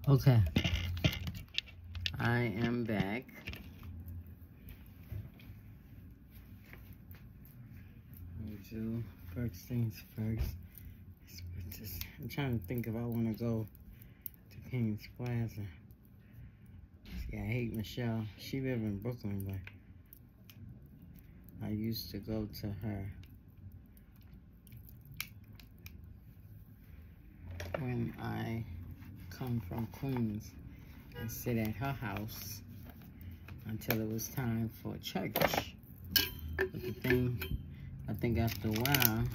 Okay, I am back. Do first things first. I'm trying to think if I want to go to King's Plaza. See, I hate Michelle. She lives in Brooklyn, but I used to go to her when I come from Queens and sit at her house until it was time for church. But the thing, I think after a while,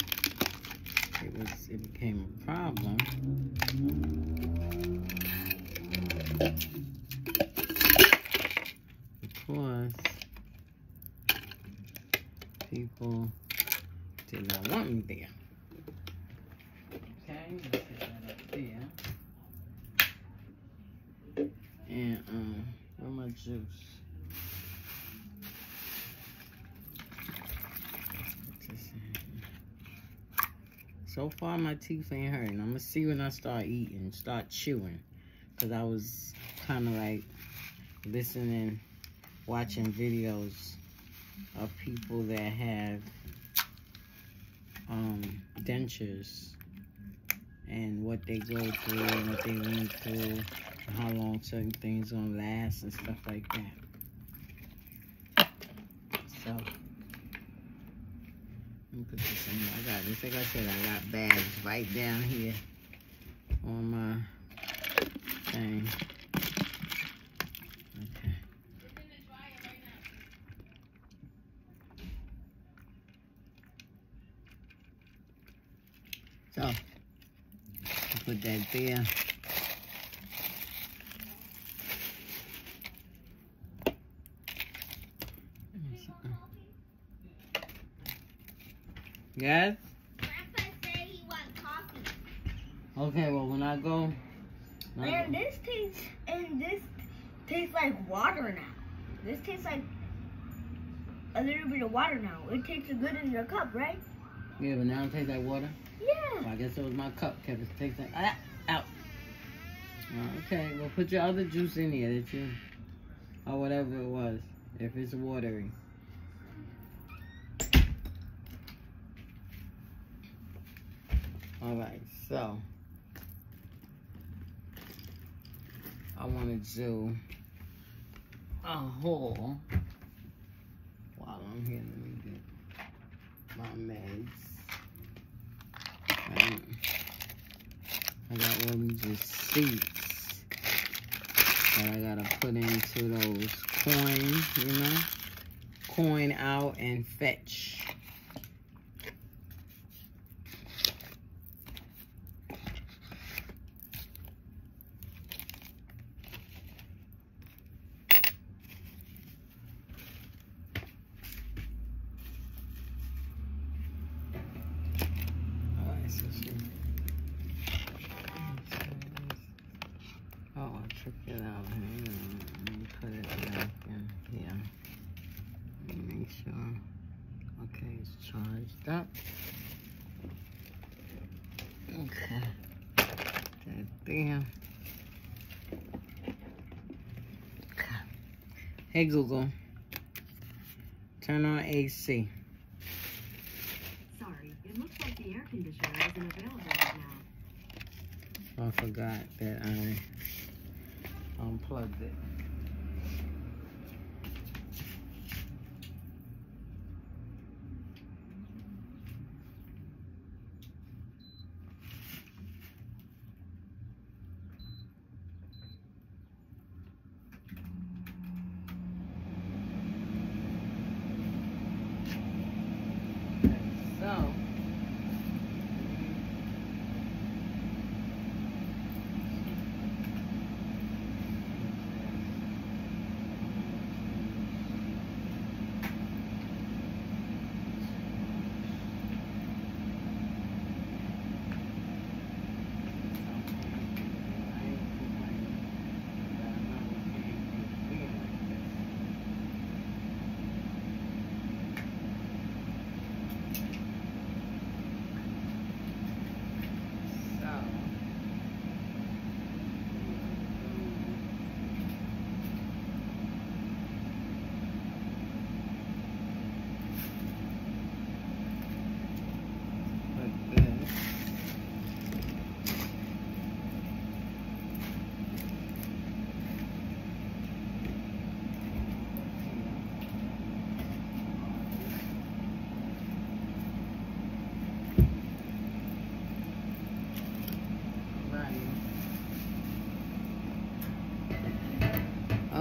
it became a problem. Because people did not want me there. Okay, let's put that up there. And where's my juice? So far, my teeth ain't hurting. I'm gonna see when I start eating, start chewing. Because I was kind of like listening, watching videos of people that have dentures and what they go through and what they went through and how long certain things gonna last and stuff like that. So, let me put this in here. I got this. Like I said, I got bags right down here on my thing. Okay. So, I'll put that there. Yes? Grandpa said he wants coffee. Okay, well when I go... And this tastes like water now. This tastes like a little bit of water now. It tastes good in your cup, right? Yeah, but now it tastes like water? Yeah. Well, I guess it was my cup kept it tasting like... out. Okay, well put your other juice in here that you... or whatever it was, if it's watery. Alright, so I want to do a haul while I'm here. Let me get my meds. I got all these receipts that I gotta put into those coins, you know? Coin out and fetch. Oh, I took it out. Hang on. Let me put it back in here. Let me make sure. Okay, it's charged up. Okay. That there. Okay. Hey Google. Turn on AC. Sorry, it looks like the air conditioner isn't available right now. I forgot that I unplugged it. So,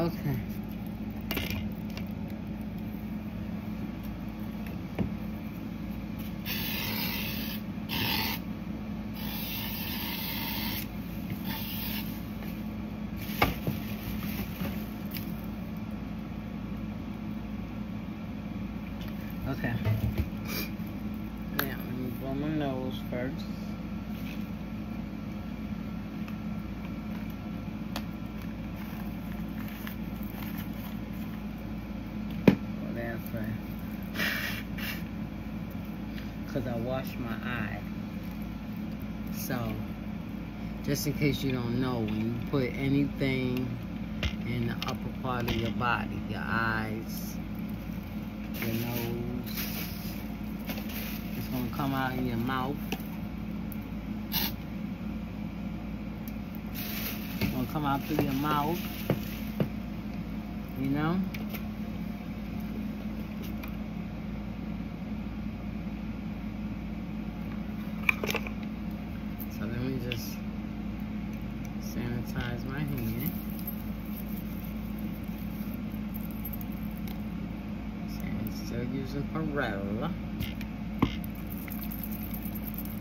Okay. Okay. Now, let me blow my nose first. Whatever. Because I washed my eye. So, just in case you don't know, when you put anything in the upper part of your body, your eyes, your nose, it's going to come out in your mouth. It's going to come out through your mouth, you know? So let me just sanitize my hand. Still using Perella.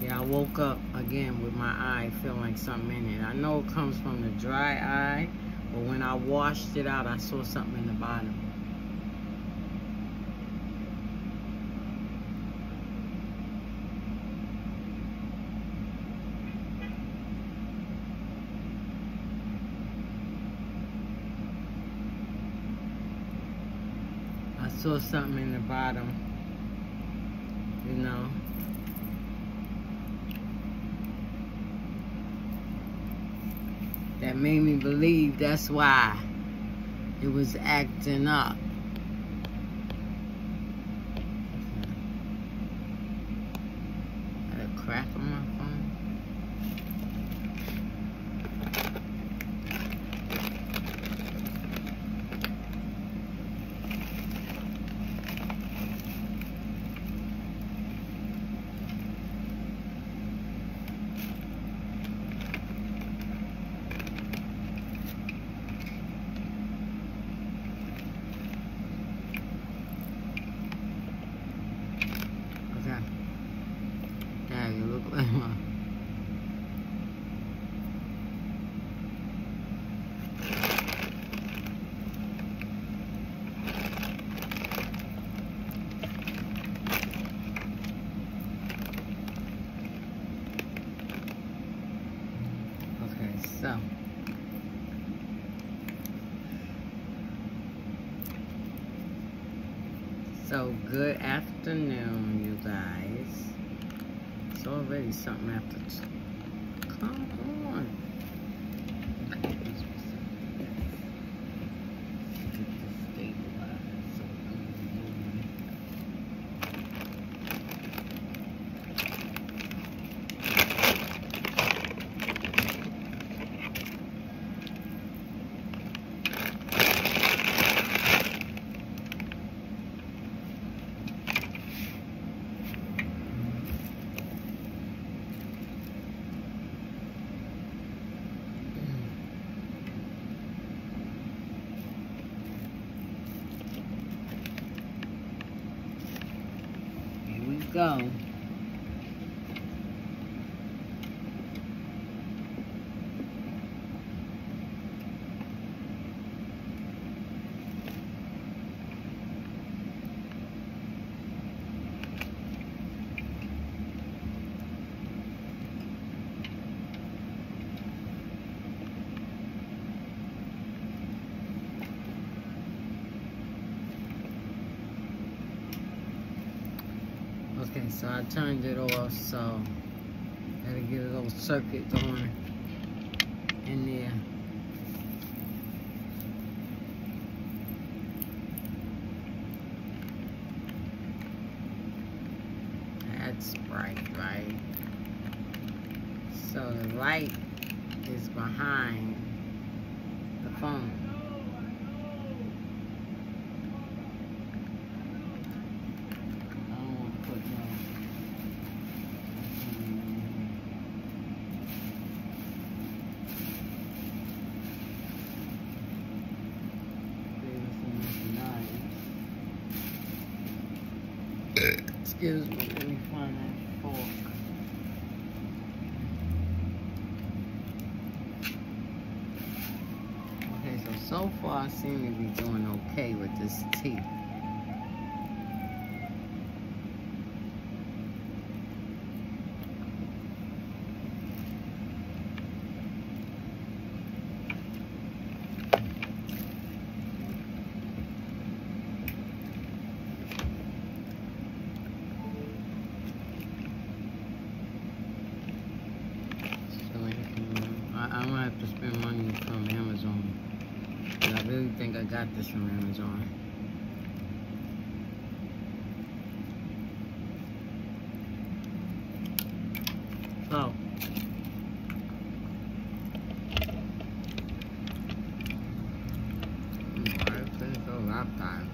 Yeah, I woke up again with my eye feeling like something in it. I know it comes from the dry eye, but when I washed it out, I saw something in the bottom. I saw something in the bottom, you know. That made me believe that's why it was acting up. Got a crack on my phone. Yeah, you look like my... Okay, so good afternoon, you guys. It's already something after. Come on. Get this stabilized so go. Okay, so I turned it off, so gotta get a little circuit going in there. That's bright, right? So the light is behind the phone. Excuse me, let me find that fork. Okay, so far I seem to be doing okay with this tea. I'm gonna have to spend money from Amazon. But I really think I got this from Amazon. So, alright, finish those laptops.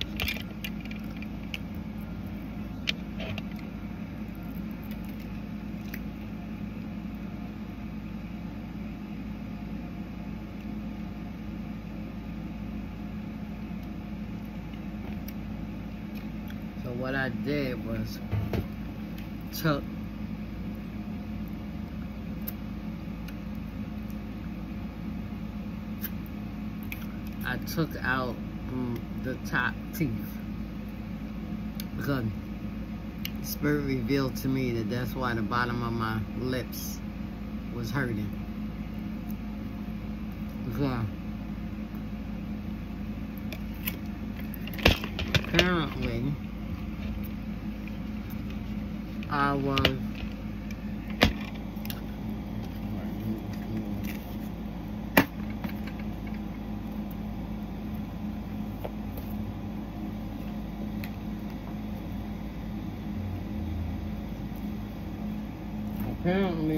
So what I did was took out the top teeth because Spirit revealed to me that that's why the bottom of my lips was hurting. Because apparently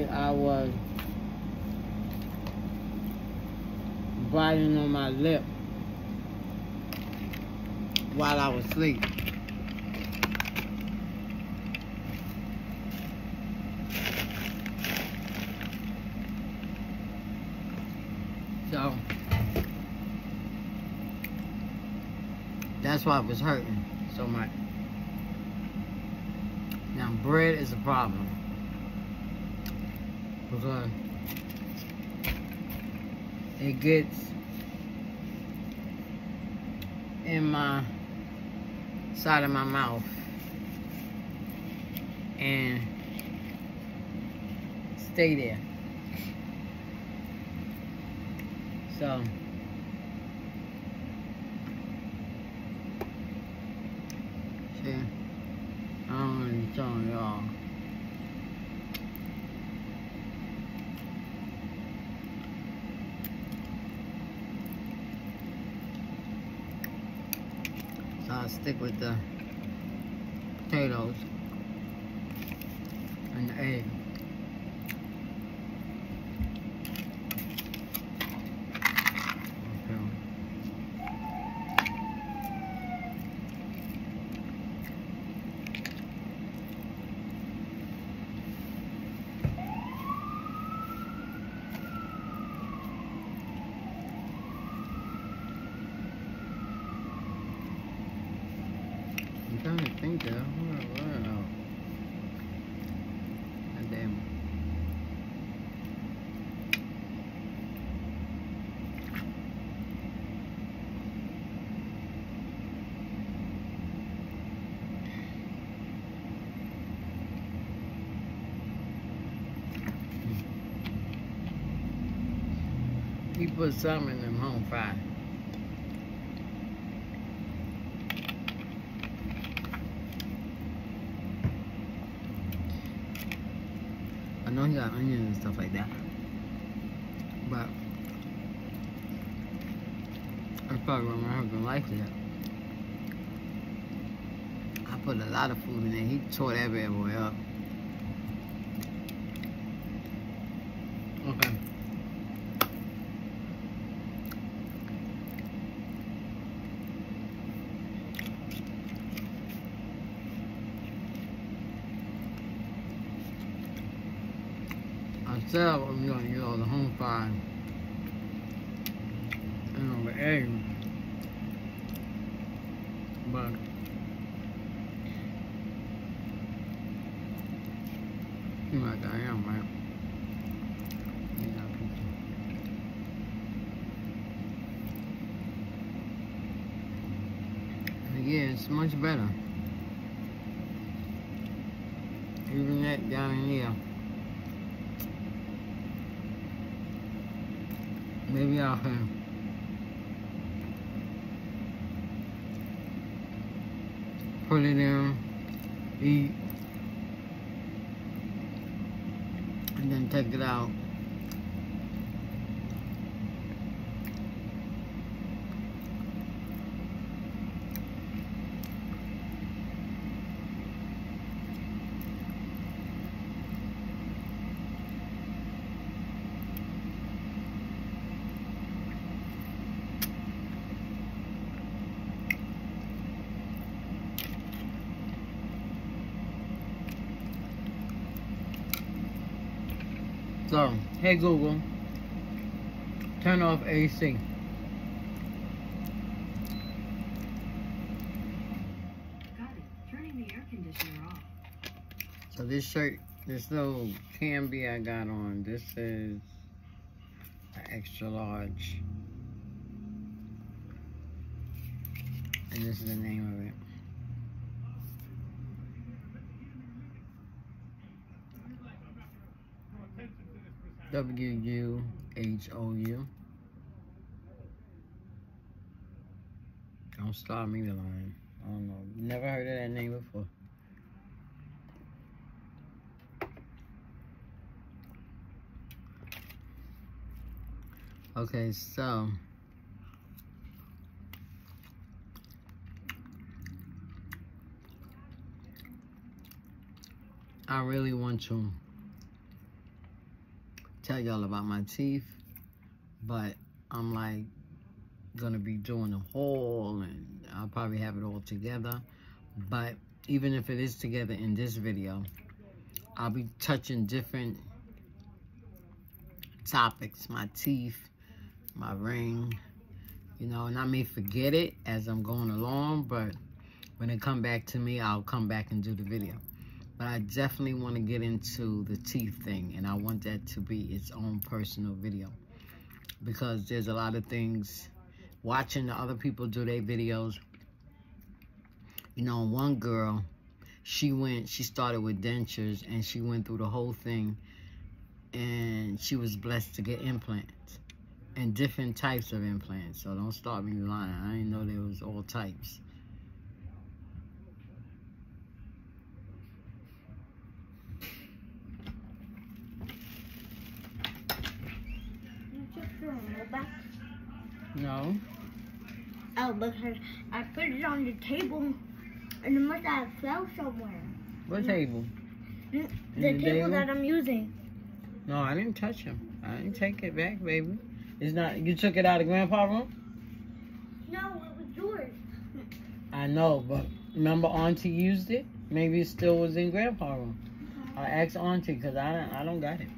I was biting on my lip while I was asleep. So that's why it was hurting so much. Now bread is a problem because it gets in my side of my mouth and stay there. So see, I'm really telling y'all. So I'll stick with the potatoes and the egg. I'm trying to think there. Where God damn. He put some in them home fries. I know he got onions and stuff like that, but that's probably what my husband likes it. I put a lot of food in there. He tore that bad boy up. Okay. I said I was going to use all the home fries and all the eggs, but yeah, it's much better. Even that down in here. Maybe I can put it in, eat, and then take it out. So, hey Google, turn off AC. Got it. Turning the air conditioner off. So this shirt, this little Canby I got on, this is an extra large. And this is the name of it. WUHOU. Don't start me the line. I don't know. Never heard of that name before. Okay, so I really want to tell y'all about my teeth, but I'm like gonna be doing a haul and I'll probably have it all together. But even if it is together in this video, I'll be touching different topics, my teeth, my ring, you know, and I may forget it as I'm going along, but when it come back to me, I'll come back and do the video. But I definitely want to get into the teeth thing, and I want that to be its own personal video, because there's a lot of things, watching the other people do their videos, you know, one girl, she started with dentures, and she went through the whole thing, and she was blessed to get implants, and different types of implants, so don't start me lying, I didn't know there was all types. No. Oh, because I put it on the table and it must have fell somewhere. What table? The table that I'm using. No, I didn't touch him. I didn't take it back, baby. It's not. You took it out of Grandpa's room? No, it was yours. I know, but remember Auntie used it? Maybe it still was in Grandpa's room. I asked Auntie because I don't got it.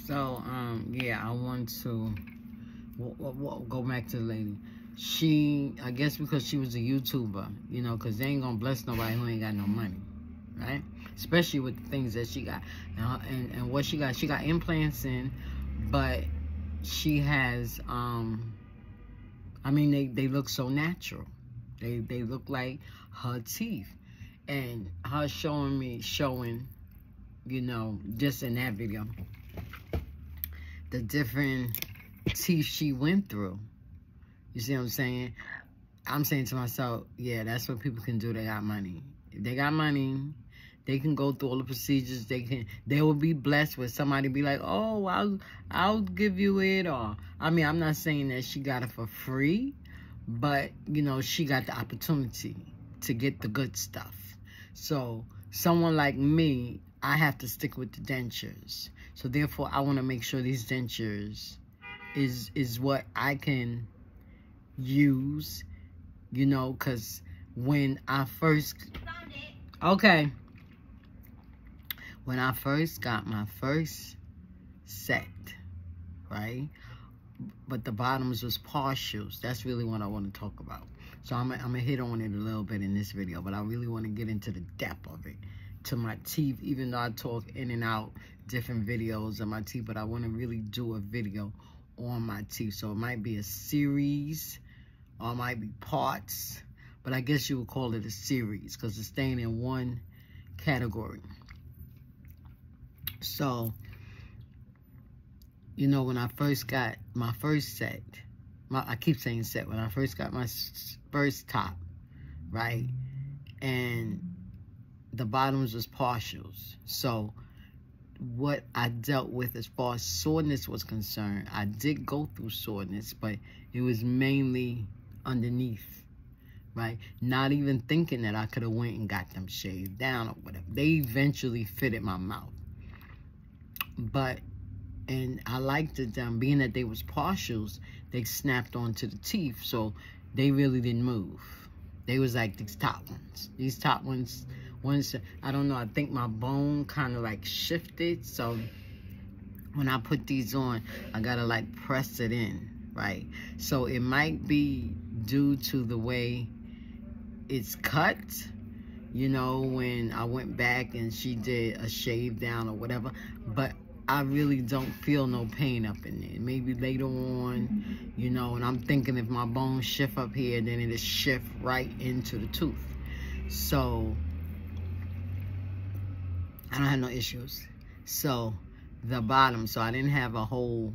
So, yeah, I want to go back to the lady. She, I guess because she was a YouTuber, you know, because they ain't going to bless nobody who ain't got no money, right? Especially with the things that she got. And what she got implants in, but she has, I mean, they look so natural. They look like her teeth. And her showing, you know, just in that video, the different teeth she went through. You see what I'm saying? I'm saying to myself, yeah, that's what people can do. They got money. If they got money, they can go through all the procedures. They will be blessed with somebody be like, oh, I'll give you it. Or, I mean, I'm not saying that she got it for free, but, you know, she got the opportunity to get the good stuff. So someone like me, I have to stick with the dentures. So therefore, I want to make sure these dentures is what I can use, you know, because when I first... Okay. When I first got my first set, right? But the bottoms was partials. That's really what I want to talk about. So I'm gonna hit on it a little bit in this video, but I really want to get into the depth of it, to my teeth, even though I talk in and out different videos of my teeth, but I want to really do a video on my teeth. So it might be a series or it might be parts, but I guess you would call it a series because it's staying in one category. So, you know, when I first got my first set, I keep saying set, when I first got my first top, right, and the bottoms was partials. So what I dealt with as far as soreness was concerned, I did go through soreness, but it was mainly underneath, right? Not even thinking that I could have went and got them shaved down or whatever. They eventually fitted my mouth. But, and I liked it, being that they was partials, they snapped onto the teeth, so they really didn't move. They was like these top ones. These top ones, I don't know, I think my bone kind of like shifted, so when I put these on, I gotta like press it in, right? So it might be due to the way it's cut, you know, when I went back and she did a shave down or whatever, but I really don't feel no pain up in there. Maybe later on, you know, and I'm thinking if my bones shift up here, then it'll shift right into the tooth. So I don't have no issues. So the bottom, so I didn't have a whole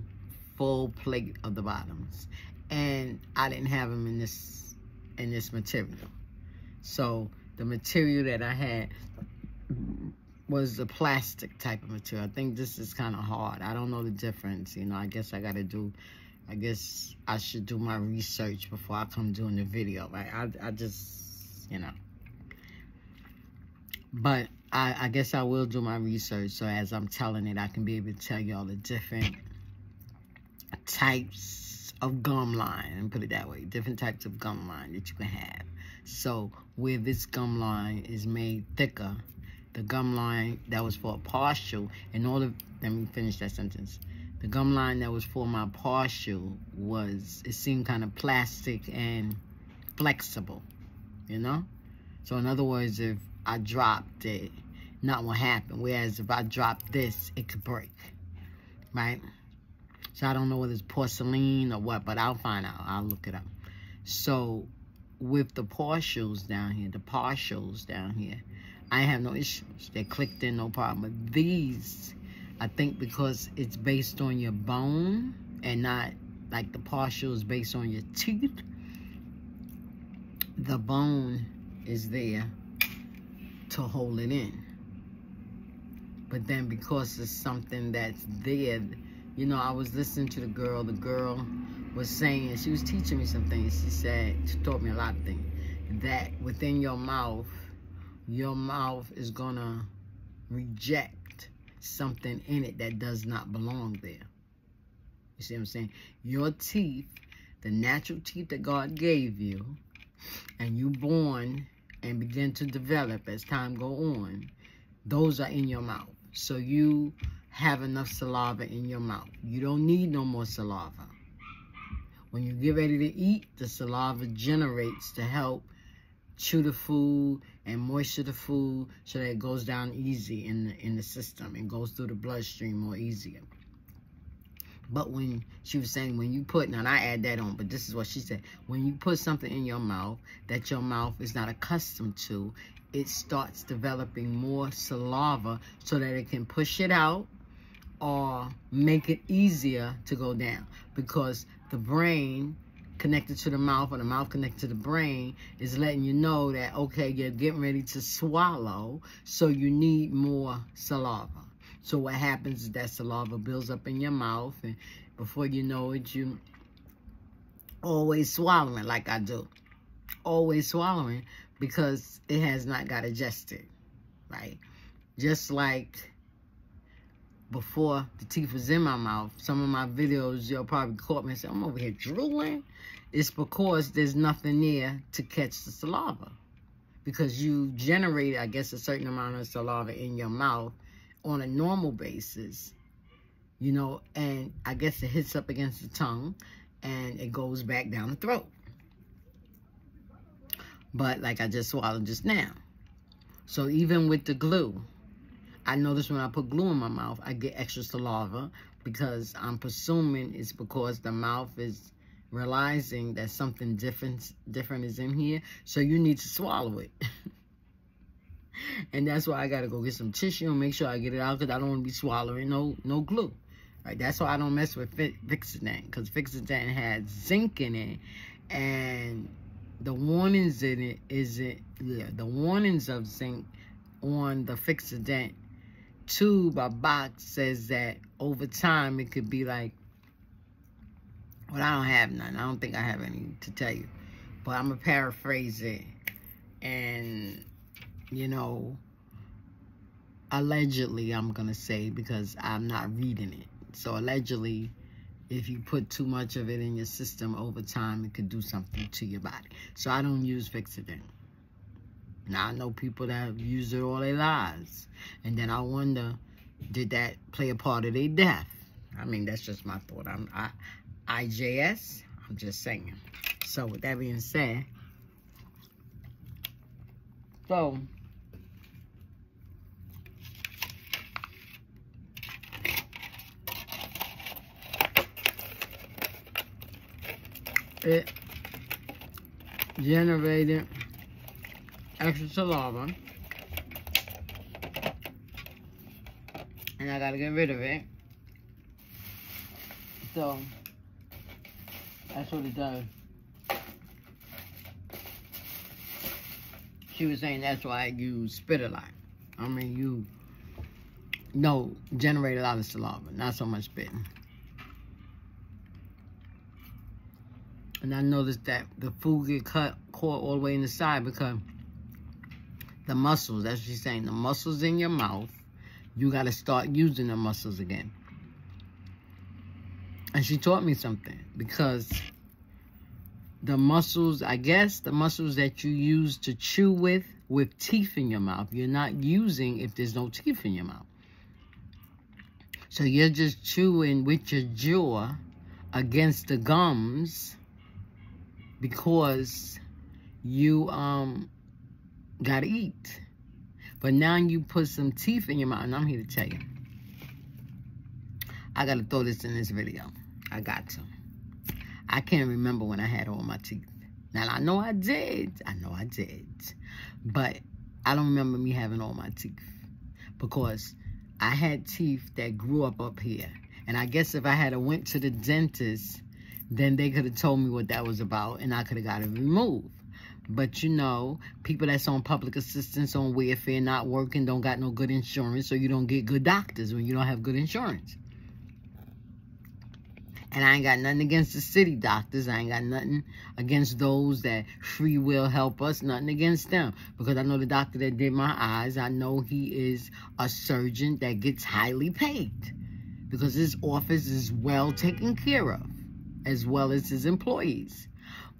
full plate of the bottoms, and I didn't have them in this material. So the material that I had was the plastic type of material. I think this is kind of hard. I don't know the difference. You know, I guess I should do my research before I come doing the video. Right? I just, you know. But I guess I will do my research, so as I'm telling it, I can be able to tell y'all the different types of gum line, and put it that way, different types of gum line that you can have. So where this gum line is made thicker, the gum line that was for a partial, let me finish that sentence. The gum line that was for my partial it seemed kind of plastic and flexible, you know? So in other words, if I dropped it, nothing will happen. Whereas if I drop this, it could break, right? So I don't know whether it's porcelain or what, but I'll find out. I'll look it up. So with the partials down here, I have no issues. They clicked in, no problem. But these, I think because it's based on your bone and not like the partials based on your teeth, the bone is there to hold it in. But then because it's something that's there, you know, I was listening to the girl was saying, she was teaching me some things. She taught me a lot of things, that within your mouth is gonna reject something in it that does not belong there. You see what I'm saying? Your teeth, the natural teeth that God gave you, and you born and begin to develop as time go on, those are in your mouth. So you have enough saliva in your mouth. You don't need no more saliva. When you get ready to eat, the saliva generates to help chew the food and moisture the food so that it goes down easy in the system and goes through the bloodstream more easier. But when she was saying, when you put, now I add that on, but this is what she said, when you put something in your mouth that your mouth is not accustomed to, it starts developing more saliva so that it can push it out or make it easier to go down, because the brain connected to the mouth or the mouth connected to the brain is letting you know that, okay, you're getting ready to swallow, so you need more saliva. So what happens is that saliva builds up in your mouth, and before you know it, you always swallowing like I do. Always swallowing because it has not got adjusted, right? Just like before the teeth was in my mouth, some of my videos, you'll probably caught me and say, I'm over here drooling. It's because there's nothing there to catch the saliva. Because you generate, I guess, a certain amount of saliva in your mouth on a normal basis, you know, and I guess it hits up against the tongue and it goes back down the throat. But like I just swallowed just now. So even with the glue, I notice when I put glue in my mouth, I get extra saliva because I'm presuming it's because the mouth is realizing that something different is in here. So you need to swallow it. And that's why I got to go get some tissue and make sure I get it out because I don't want to be swallowing no glue. Right? That's why I don't mess with Fixodent, because Fixodent has zinc in it. And the warnings in it the warnings of zinc on the Fixodent tube or box says that over time it could be like, well, I don't have none. I don't think I have any to tell you. But I'm going to paraphrase it. And, you know, allegedly, I'm going to say, because I'm not reading it. So allegedly, if you put too much of it in your system over time, it could do something to your body. So I don't use Fixodent. Now, I know people that have used it all their lives. And then I wonder, did that play a part of their death? I mean, that's just my thought. IJS, I'm just saying. So with that being said, so it generated extra saliva, and I gotta get rid of it. So that's what it does. She was saying that's why you spit a lot. I mean, you generate a lot of saliva, not so much spitting. And I noticed that the food get caught all the way in the side because the muscles, that's what she's saying, the muscles in your mouth, you got to start using the muscles again. And she taught me something, because the muscles, I guess, the muscles that you use to chew with teeth in your mouth, you're not using if there's no teeth in your mouth. So you're just chewing with your jaw against the gums because you gotta eat. But now you put some teeth in your mouth, and I'm here to tell you, I gotta throw this in this video. I got to. I can't remember when I had all my teeth. Now, I know I did. But I don't remember me having all my teeth. Because I had teeth that grew up here. And I guess if I had went to the dentist, then they could have told me what that was about, and I could have got it removed. But, you know, people that's on public assistance, on welfare, not working, don't got no good insurance, so you don't get good doctors when you don't have good insurance. And I ain't got nothing against the city doctors. I ain't got nothing against those that free will help us. Nothing against them. Because I know the doctor that did my eyes, I know he is a surgeon that gets highly paid. Because his office is well taken care of, as well as his employees.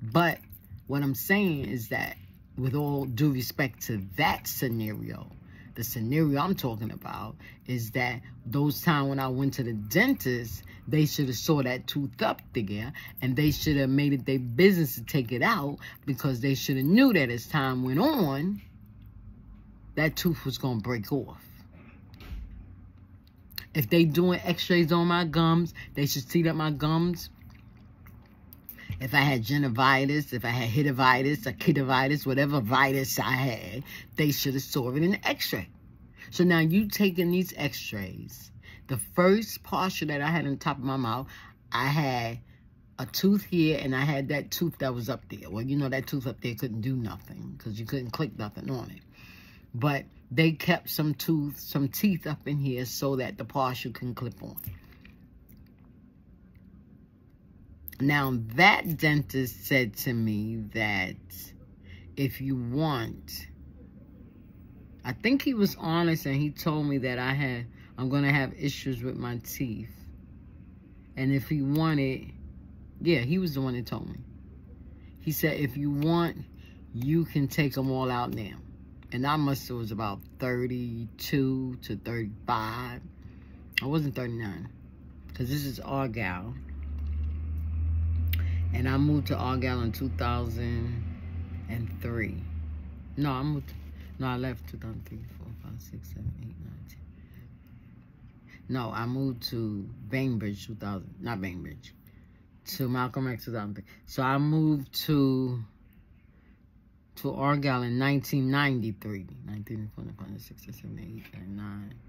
But what I'm saying is that, with all due respect to that scenario, the scenario I'm talking about is that those times when I went to the dentist, they should have saw that tooth up there, and they should have made it their business to take it out, because they should have knew that as time went on, that tooth was going to break off. If they doing x-rays on my gums, they should see that my gums, if I had gingivitis, if I had hitivitis, or kiddivitis, whatever vitis I had, they should have saw it in the x-ray. So now you taking these x-rays, the first partial that I had on the top of my mouth, I had a tooth here, and I had that tooth that was up there. Well, you know, that tooth up there couldn't do nothing because you couldn't click nothing on it. But they kept some teeth up in here so that the partial can clip on. Now, that dentist said to me that if you want, I think he was honest, and he told me that I'm going to have issues with my teeth. And if he wanted, yeah, he was the one that told me. He said, if you want, you can take them all out now. And I must have was about 32 to 35. I wasn't 39. Because this is Argyle. And I moved to Argyle in 2003. No, I left 2003, 4, 5, 6, 7, 8, 9, 10. No, I moved to Bainbridge 2000. Not Bainbridge. To Malcolm X 2003. So I moved to Argyle in 1993.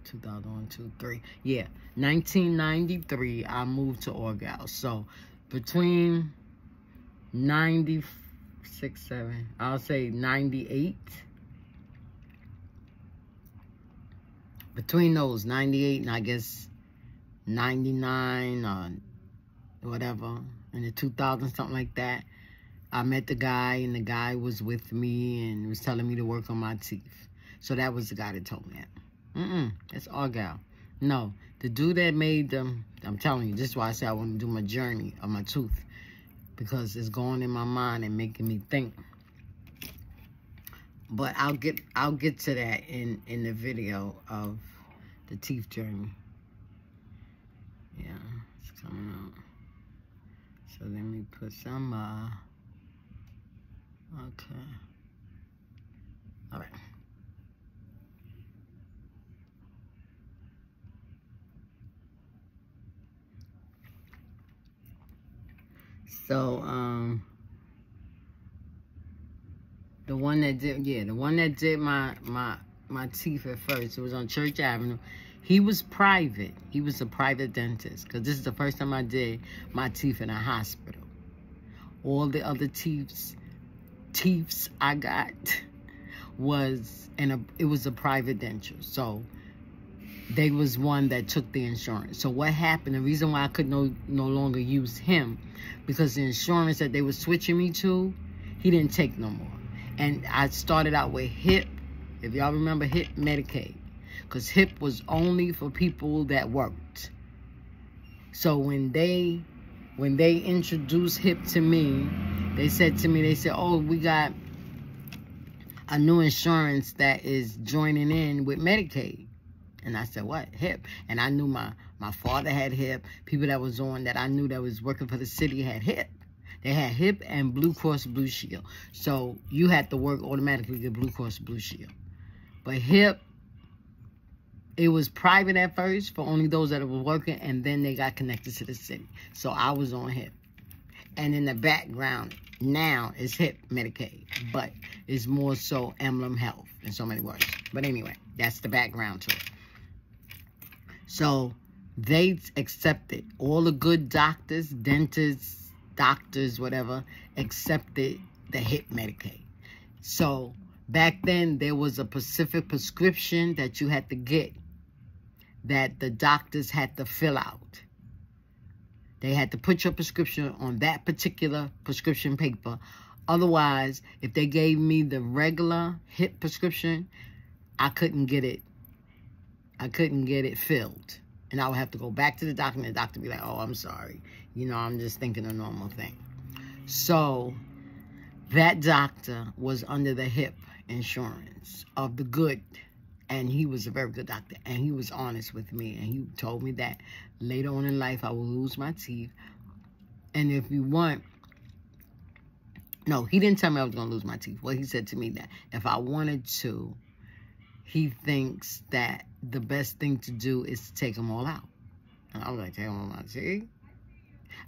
2001, 2, 3. Yeah, 1993, I moved to Argyle. So between 96, 7, I'll say 98. Between those, 98 and I guess 99 or whatever, in the 2000s, something like that, I met the guy, and the guy was with me and was telling me to work on my teeth. So that was the guy that told me that. That's Argyle. No, the dude that made them, I'm telling you, this is why I say I want to do my journey of my tooth, because it's going in my mind and making me think. But I'll get to that in the video of the teeth journey. Yeah, it's coming out. So let me put some, okay. All right. So, the one that did my teeth at first, it was on Church Avenue. He was private. He was a private dentist, because this is the first time I did my teeth in a hospital. All the other teeths I got was it was a private denture. So they was one that took the insurance. So what happened, the reason why I could no longer use him, because the insurance that they were switching me to, he didn't take no more. And I started out with HIP, if y'all remember HIP Medicaid, because HIP was only for people that worked. So when they introduced HIP to me, they said, oh, we got a new insurance that is joining in with Medicaid. And I said, what? HIP. And I knew my father had HIP. People that was on that I knew that was working for the city had HIP. They had HIP and Blue Cross Blue Shield. So you had to work automatically with Blue Cross Blue Shield. But HIP, it was private at first for only those that were working, and then they got connected to the city. So I was on HIP. And in the background now is HIP Medicaid, but it's more so Emblem Health in so many words. But anyway, that's the background to it. So they accepted, all the good doctors, dentists, doctors, whatever, accepted the HIP Medicaid. So back then there was a specific prescription that you had to get, that the doctors had to fill out. They had to put your prescription on that particular prescription paper. Otherwise, if they gave me the regular HIP prescription, I couldn't get it. I couldn't get it filled. And I would have to go back to the doctor, and the doctor would be like, oh, I'm sorry. You know, I'm just thinking a normal thing. So that doctor was under the HIP insurance of the good. And he was a very good doctor. And he was honest with me. And he told me that later on in life, I will lose my teeth. And if you want... No, he didn't tell me I was going to lose my teeth. Well, he said to me that if I wanted to, he thinks that the best thing to do is to take them all out. And I was like, take them all out, see?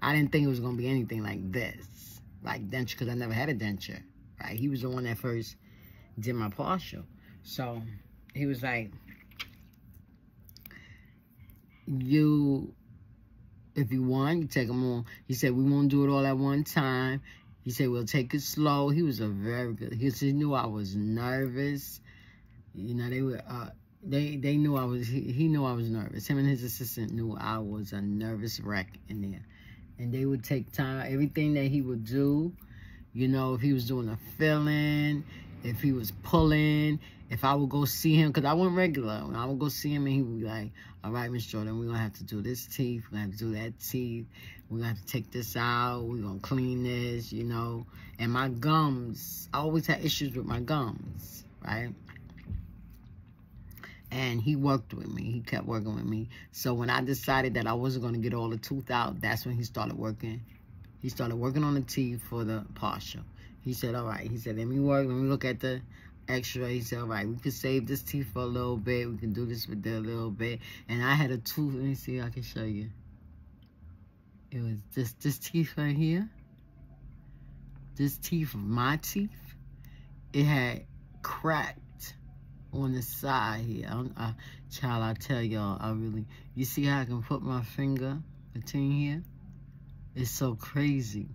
I didn't think it was going to be anything like this. Like denture, because I never had a denture. Right? He was the one that first did my partial. So... he was like, if you want, you take them all. He said, we won't do it all at one time. He said, we'll take it slow. He was a very good, he knew I was nervous. You know, they knew I was, he knew I was nervous. Him and his assistant knew I was a nervous wreck in there. And they would take time, everything that he would do, you know, if he was doing a filling, if he was pulling, if I would go see him, because I went regular. I would go see him, and he would be like, all right, Miss Jordan, we're going to have to do this teeth. We're going to have to do that teeth. We're going to have to take this out. We're going to clean this, you know. And my gums, I always had issues with my gums, right? And he worked with me. He kept working with me. So when I decided that I wasn't going to get all the tooth out, that's when he started working. He started working on the teeth for the partial. He said, all right. He said, let me look at the extra. He said, all right, we can save this teeth for a little bit. We can do this with that a little bit. And I had a tooth. Let me see. I can show you. It was this teeth right here. This teeth, my teeth, it had cracked on the side here. Child, I tell y'all, you see how I can put my finger between here? It's so crazy.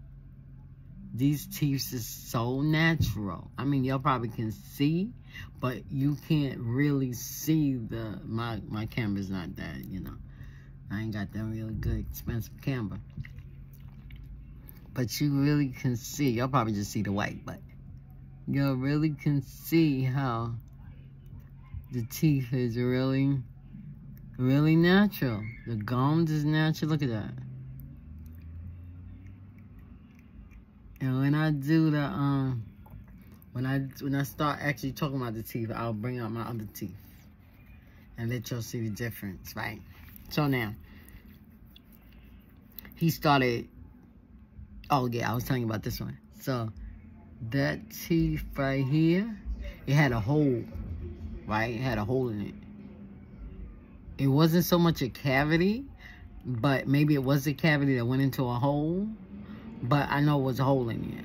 These teeth is so natural. I mean, y'all probably can see, but you can't really see my camera's not that, you know. I ain't got that really good, expensive camera. But you really can see. Y'all probably just see the white, but y'all really can see how the teeth is really, really natural. The gums is natural. Look at that. And when I do the when I start actually talking about the teeth, I'll bring out my other teeth and let y'all see the difference, right? So now he started. Oh yeah, I was telling you about this one. So that teeth right here, it had a hole, right? It had a hole in it. It wasn't so much a cavity, but maybe it was a cavity that went into a hole. But I know it was a hole in there.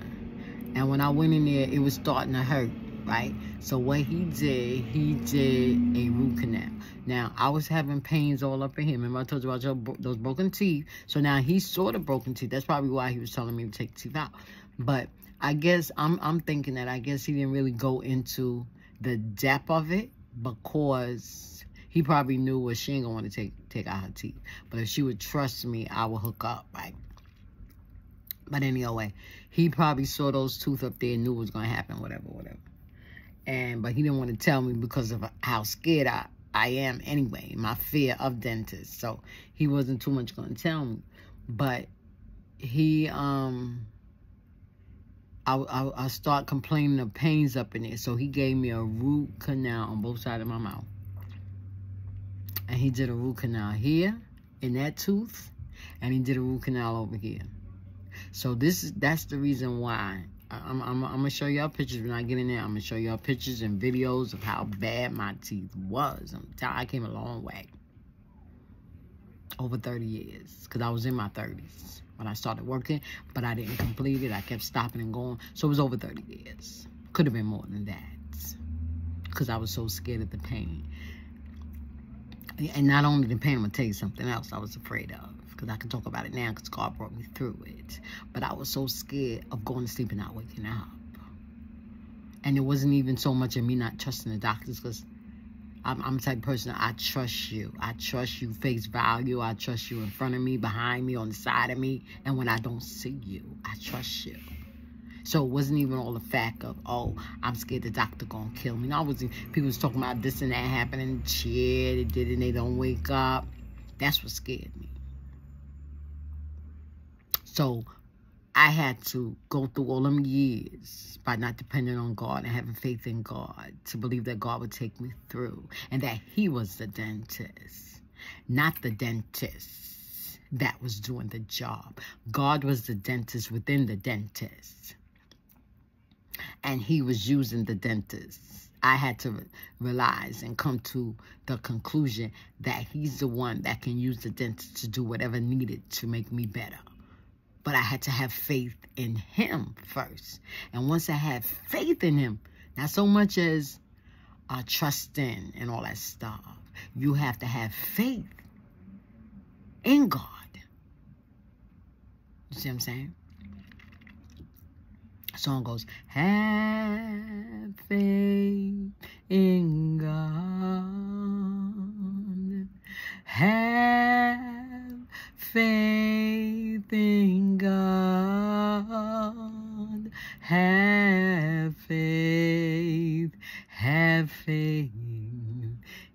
And when I went in there, it was starting to hurt, right? So what he did a root canal. Now, I was having pains all up in here. Remember I told you about those broken teeth? So now he saw the broken teeth. That's probably why he was telling me to take the teeth out. But I guess I'm thinking that I guess he didn't really go into the depth of it because he probably knew what she ain't gonna want to take out her teeth. But if she would trust me, I would hook up, right? But anyway, he probably saw those tooth up there and knew what was gonna happen, whatever. But he didn't want to tell me because of how scared I am anyway, my fear of dentists. So he wasn't too much gonna tell me. But he I start complaining of pains up in there. So he gave me a root canal on both sides of my mouth. And he did a root canal here in that tooth, and he did a root canal over here. So that's the reason why I'm gonna show y'all pictures when I get in there. I'm gonna show y'all pictures and videos of how bad my teeth was. I came a long way, over 30 years, because I was in my 30s when I started working, but I didn't complete it. I kept stopping and going, so it was over 30 years. Could have been more than that, because I was so scared of the pain. And not only the pain, I'm gonna tell you something else I was afraid of. Because I can talk about it now because God brought me through it. But I was so scared of going to sleep and not waking up. And it wasn't even so much of me not trusting the doctors, because I'm the type of person, I trust you. I trust you face value. I trust you in front of me, behind me, on the side of me. And when I don't see you, I trust you. So it wasn't even all the fact of, oh, I'm scared the doctor gonna kill me. No, people was talking about this and that happening. Shit, they did it and they don't wake up. That's what scared me. So I had to go through all them years by not depending on God and having faith in God to believe that God would take me through and that he was the dentist, not the dentist that was doing the job. God was the dentist within the dentist, and he was using the dentist. I had to realize and come to the conclusion that he's the one that can use the dentist to do whatever needed to make me better. But I had to have faith in him first. And once I had faith in him, not so much as trust in and all that stuff, you have to have faith in God. You see what I'm saying? The song goes, have faith in God. Have faith in God. Have faith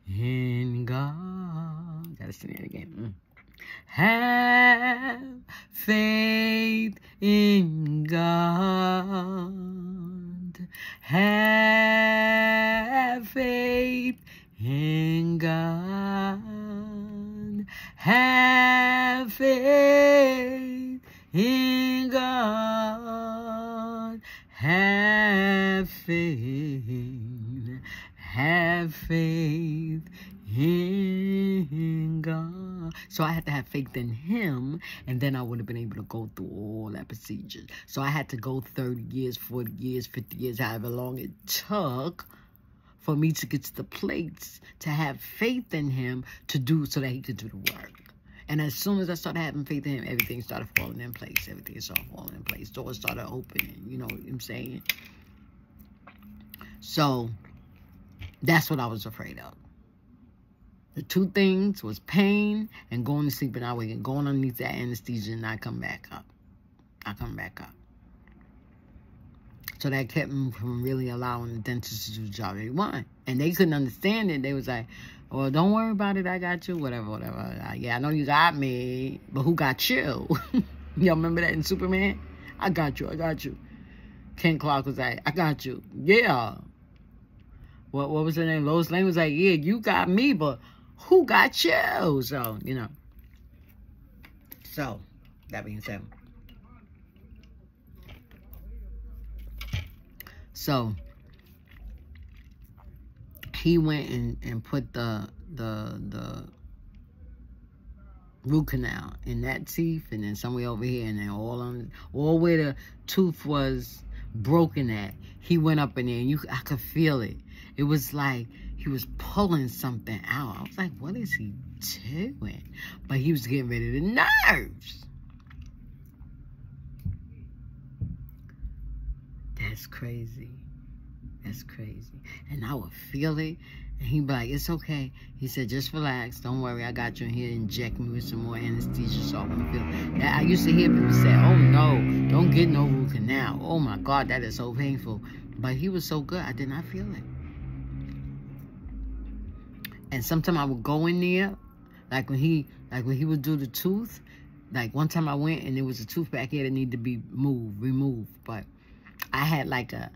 in God. Gotta sing it again. Have faith in God. Have faith in God. Have faith in God. Have faith faith in him, and then I would have been able to go through all that procedure. So I had to go 30 years, 40 years, 50 years, however long it took for me to get to the place to have faith in him to do so that he could do the work. And as soon as I started having faith in him, everything started falling in place. Everything started falling in place. Doors started opening. You know what I'm saying? So that's what I was afraid of. The two things was pain and going to sleep and I wake and going underneath that anesthesia and I come back up. I come back up. So that kept me from really allowing the dentist to do the job they want. And they couldn't understand it. They was like, well, don't worry about it. I got you. Whatever, whatever. Yeah, I know you got me, but who got you? Y'all remember that in Superman? I got you. I got you. Ken Clark was like, I got you. Yeah. What was her name? Lois Lane was like, yeah, you got me, but who got you? So, you know. So, that being said. So, he went and put the root canal in that teeth and then somewhere over here and then all where the tooth was broken at. He went up in there and I could feel it. It was like he was pulling something out. I was like, what is he doing? But he was getting rid of the nerves. That's crazy. That's crazy. And I would feel it. And he'd be like, it's okay. He said, just relax. Don't worry. I got you in here. Inject me with some more anesthesia so I won't feel it. That, I used to hear people say, oh, no, don't get no root canal. Oh, my God, that is so painful. But he was so good. I did not feel it. And sometimes I would go in there, like when he would do the tooth. Like one time I went and there was a tooth back here that needed to be removed. But I had like a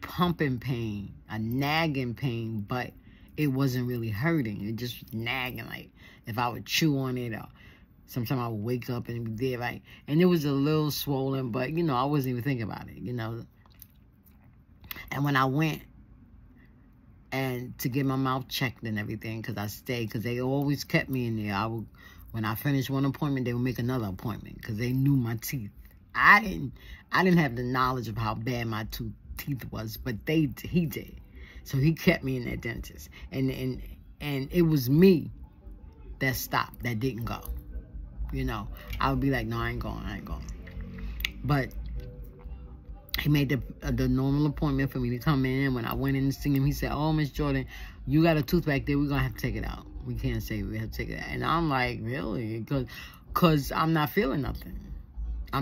pumping pain, a nagging pain, but it wasn't really hurting. It just was nagging, like if I would chew on it or sometimes I would wake up and be there, like, and it was a little swollen, but, you know, I wasn't even thinking about it, you know. And when I went and to get my mouth checked and everything, because I stayed, because they always kept me in there. When I finished one appointment, they would make another appointment because they knew my teeth. I didn't have the knowledge of how bad my teeth was, but he did. So he kept me in that dentist. And it was me that stopped, that didn't go. You know, I would be like, no, I ain't going. But he made the normal appointment for me to come in. When I went in to see him, he said, oh, Miss Jordan, you got a tooth back there. We're going to have to take it out. We can't say we have to take it out. And I'm like, really? Because I'm not feeling nothing. I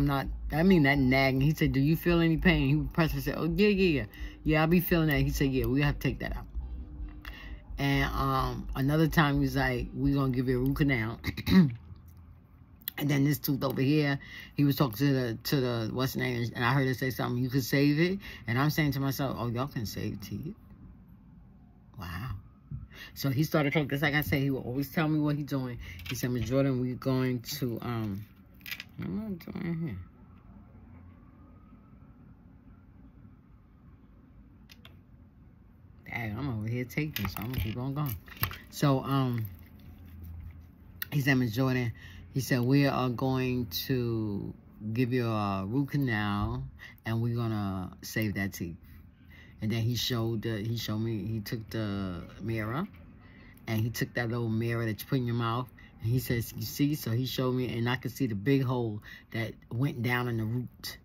mean, that nagging. He said, do you feel any pain? He would press and say, oh, yeah. Yeah, I'll be feeling that. He said, yeah, we have to take that out. And another time, he was like, we're going to give you a root canal. And then this tooth over here, he was talking to the what's the name? And I heard her say something, you could save it. And I'm saying to myself, oh, y'all can save teeth? Wow. So he started talking, just like I said, he would always tell me what he's doing. He said, Miss Jordan, we're going to, what am I doing here? Dang, I'm over here taking, so I'm gonna keep on going. So, he said, Miss Jordan, he said, we are going to give you a root canal and we're gonna save that teeth. And then he showed me, he took the mirror and he took that little mirror that you put in your mouth and he says, you see? So he showed me and I could see the big hole that went down in the root.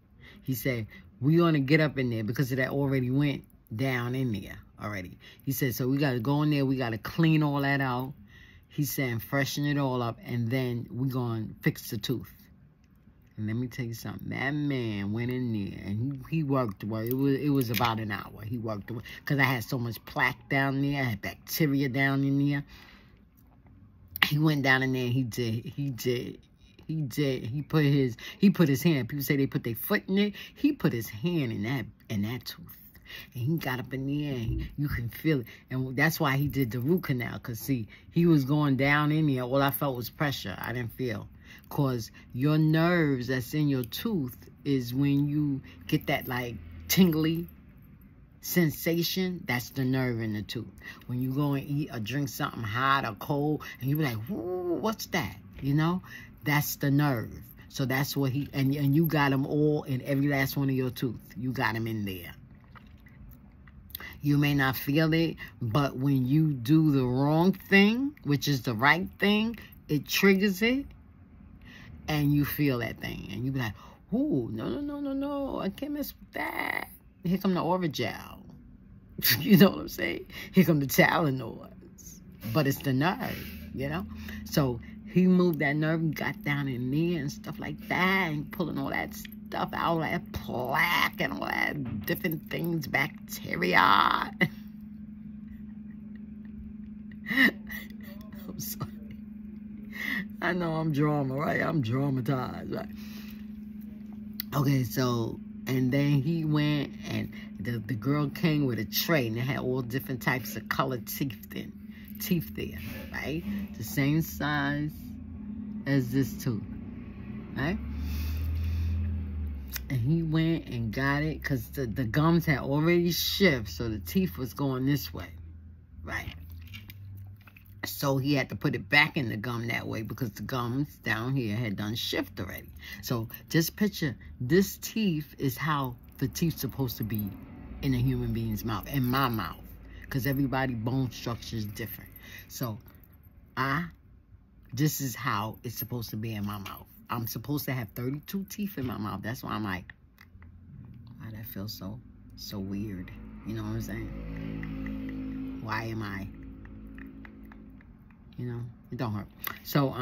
He said, we're gonna get up in there because that already went down in there already. He said, so we gotta go in there, we gotta clean all that out. He said, freshen it all up, and then we're going to fix the tooth. And let me tell you something. That man went in there, and he worked. Well, it was about an hour. He worked because I had so much plaque down there. I had bacteria down in there. He went down in there, and he put his hand. People say they put their foot in it. He put his hand in that tooth. And he got up in there and you can feel it. And that's why he did the root canal. Because, see, he was going down in there. All I felt was pressure. I didn't feel. Because your nerves that's in your tooth is when you get that, like, tingly sensation, that's the nerve in the tooth. When you go and eat or drink something hot or cold, and you be like, "Ooh, what's that?" You know, that's the nerve. So that's what and you got them all in every last one of your teeth. You got them in there. You may not feel it, but when you do the wrong thing, which is the right thing, it triggers it, and you feel that thing, and you be like, "Ooh, no, I can't mess with that." Here come the Orvigel. You know what I'm saying? Here come the Tylenols. But it's the nerve, you know? So he moved that nerve, got down in there and stuff like that, and pulling all that stuff out, all that plaque and all that different things, bacteria. I'm sorry. I know I'm drama, right? I'm dramatized, right? Okay, so, and then he went, and the girl came with a tray, and it had all different types of colored teeth there, right? The same size as this tooth, right? And he went and got it, because the gums had already shifted, so the teeth was going this way, right? So he had to put it back in the gum that way because the gums down here had done shift already. So just picture, this teeth is how the teeth's supposed to be in a human being's mouth, in my mouth, because everybody's bone structure is different. So this is how it's supposed to be in my mouth. I'm supposed to have 32 teeth in my mouth. That's why I'm like, why that feels so weird. You know what I'm saying? Why am I? You know, it don't hurt. So,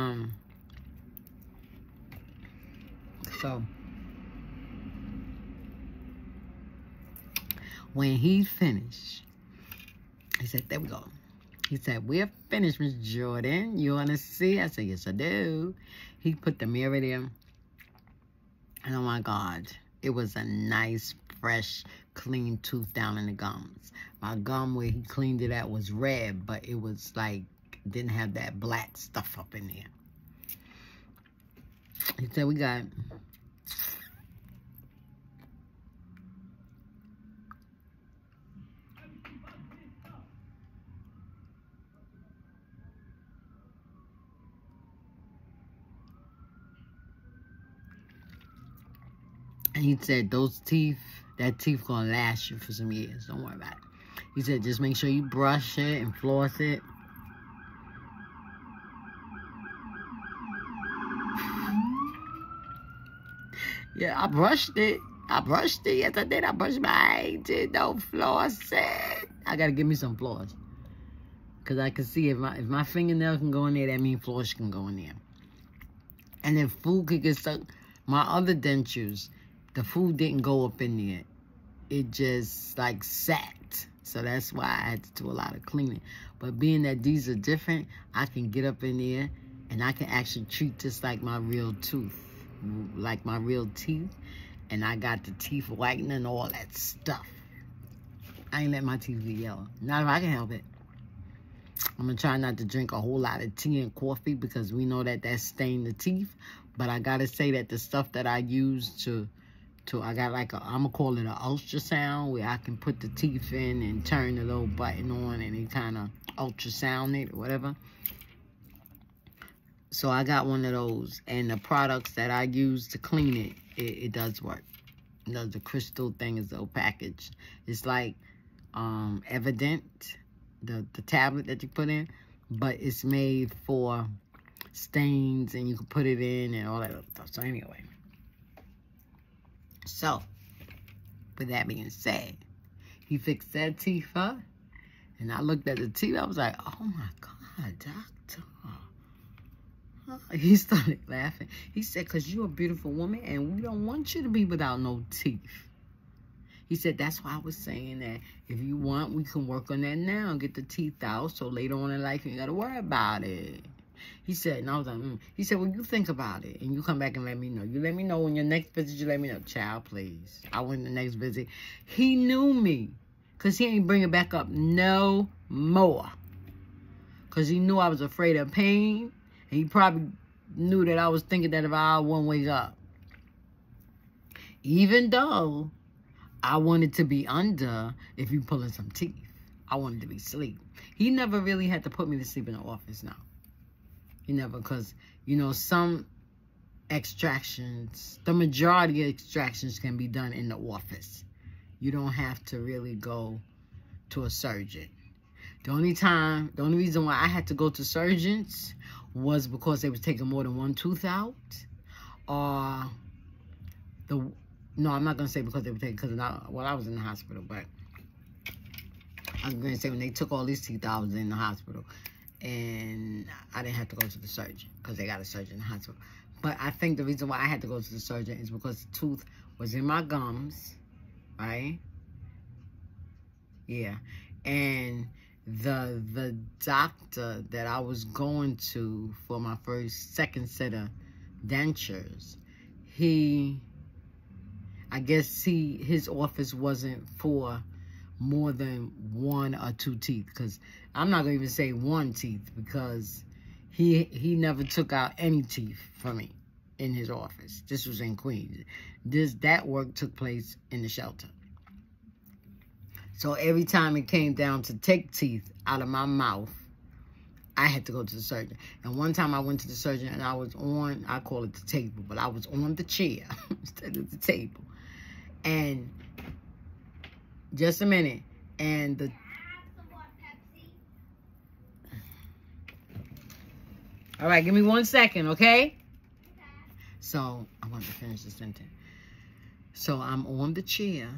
when he finished, he said, "There we go." He said, "We're finished, Miss Jordan. You want to see?" I said, "Yes, I do." He put the mirror there. And oh my God, it was a nice, fresh, clean tooth down in the gums. My gum where he cleaned it at was red, but it was like, didn't have that black stuff up in there. He said, "We got and he said, those teeth, that teeth gonna last you for some years. Don't worry about it. He said, just make sure you brush it and floss it. Yeah, I brushed it. Yes, I did. I brushed my teeth. Don't floss it. I gotta give me some floss. Because I can see if my fingernail can go in there, that means floss can go in there. And if food could get stuck, my other dentures, the food didn't go up in there. It just like sat. So that's why I had to do a lot of cleaning. But being that these are different, I can get up in there and I can actually treat this like my real tooth. Like my real teeth. And I got the teeth whitening and all that stuff. I ain't let my teeth be yellow. Not if I can help it. I'm going to try not to drink a whole lot of tea and coffee because we know that stain the teeth. But I got to say that the stuff that I use I got like I'm going to call it an ultrasound where I can put the teeth in and turn the little button on and it kind of ultrasound it or whatever. So I got one of those. And the products that I use to clean it does work. You know, the crystal thing is the package. It's like Evident, the tablet that you put in, but it's made for stains and you can put it in and all that other stuff. So anyway. So, with that being said, he fixed that teeth up, and I looked at the teeth. I was like, "Oh my God, doctor!" He started laughing. He said, "'Cause you're a beautiful woman, and we don't want you to be without no teeth." He said, "That's why I was saying that if you want, we can work on that now and get the teeth out, so later on in life you ain't gotta worry about it." He said, and I was like, He said, "Well, you think about it, and you come back and let me know. You let me know when your next visit, you let me know." Child, please. I went the next visit. He knew me, because he ain't bring it back up no more. Because he knew I was afraid of pain, and he probably knew that I was thinking that if I wouldn't wake up. Even though I wanted to be under if you pulling some teeth. I wanted to be asleep. He never really had to put me to sleep in the office now. He never, because, you know, some extractions, the majority of extractions can be done in the office. You don't have to really go to a surgeon. The only reason why I had to go to surgeons was because they was taking more than one tooth out. No, I'm not going to say because they were taking, because I was in the hospital, but I was going to say when they took all these teeth out, I was in the hospital. And I didn't have to go to the surgeon because they got a surgeon in the hospital. But I think the reason why I had to go to the surgeon is because the tooth was in my gums, right? Yeah. And the doctor that I was going to for my second set of dentures, I guess his office wasn't for more than one or two teeth, because I'm not gonna even say one teeth, because he never took out any teeth for me in his office. This was in Queens. That work took place in the shelter. So every time it came down to take teeth out of my mouth, I had to go to the surgeon. And one time I went to the surgeon and I was on, I call it the table, but I was on the chair instead of the table. And just a minute. And all right, give me 1 second, okay? So I want to finish the sentence. So I'm on the chair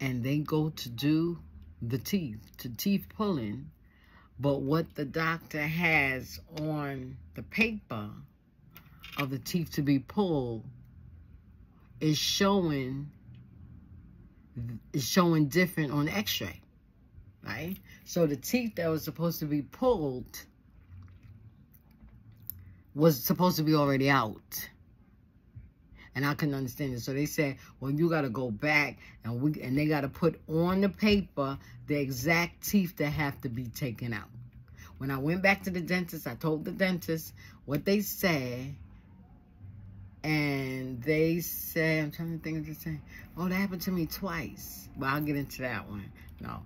and they go to do the teeth pulling. But what the doctor has on the paper of the teeth to be pulled is showing different on x-ray, right? So the teeth that was supposed to be pulled was supposed to be already out. And I couldn't understand it. So they said, well, you got to go back and they got to put on the paper the exact teeth that have to be taken out. When I went back to the dentist, I told the dentist what they said. And they said, I'm trying to think of the thing. Oh, that happened to me twice. Well, I'll get into that one. No.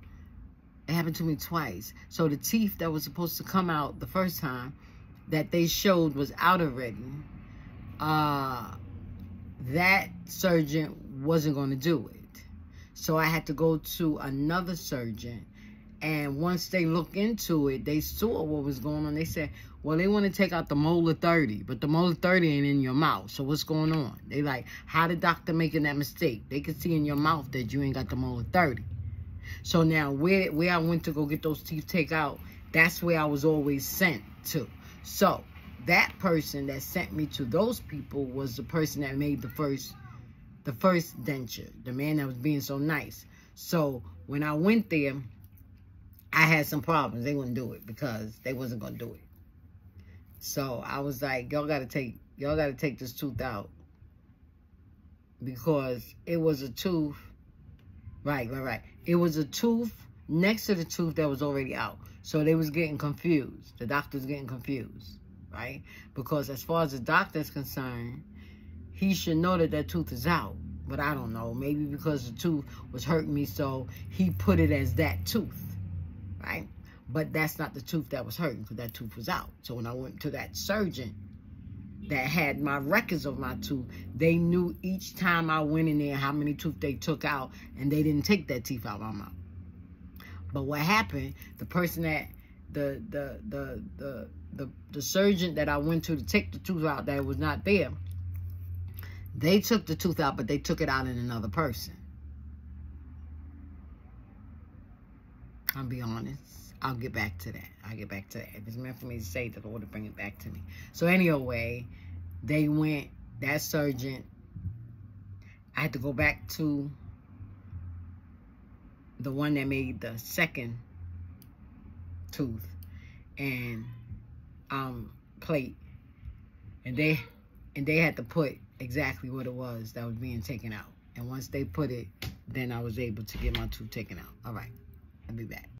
It happened to me twice. So the teeth that was supposed to come out the first time that they showed was out already. That surgeon wasn't going to do it. So I had to go to another surgeon. And once they looked into it, they saw what was going on. They said, well, they want to take out the molar 30, but the molar 30 ain't in your mouth. So what's going on? They like, how the doctor making that mistake? They could see in your mouth that you ain't got the molar 30. So now where I went to go get those teeth taken out, that's where I was always sent to. So that person that sent me to those people was the person that made the first denture, the man that was being so nice. So when I went there, I had some problems. They wouldn't do it because they wasn't gonna do it. So I was like, y'all gotta take this tooth out, because it was a tooth. Right. It was a tooth next to the tooth that was already out. So they was getting confused. The doctor's getting confused, right? Because as far as the doctor's concerned, he should know that tooth is out. But I don't know. Maybe because the tooth was hurting me, so he put it as that tooth, right? But that's not the tooth that was hurting, because that tooth was out. So when I went to that surgeon that had my records of my tooth, they knew each time I went in there how many teeth they took out, and they didn't take that teeth out of my mouth. But what happened, the person that, the surgeon that I went to take the tooth out that was not there, they took the tooth out, but they took it out in another person. I'll be honest. I'll get back to that. If it's meant for me to say, the Lord will bring it back to me. So anyway, they went, that surgeon, I had to go back to the one that made the second tooth and plate. And they had to put exactly what it was that was being taken out. And once they put it, then I was able to get my tooth taken out. All right, I'll be back.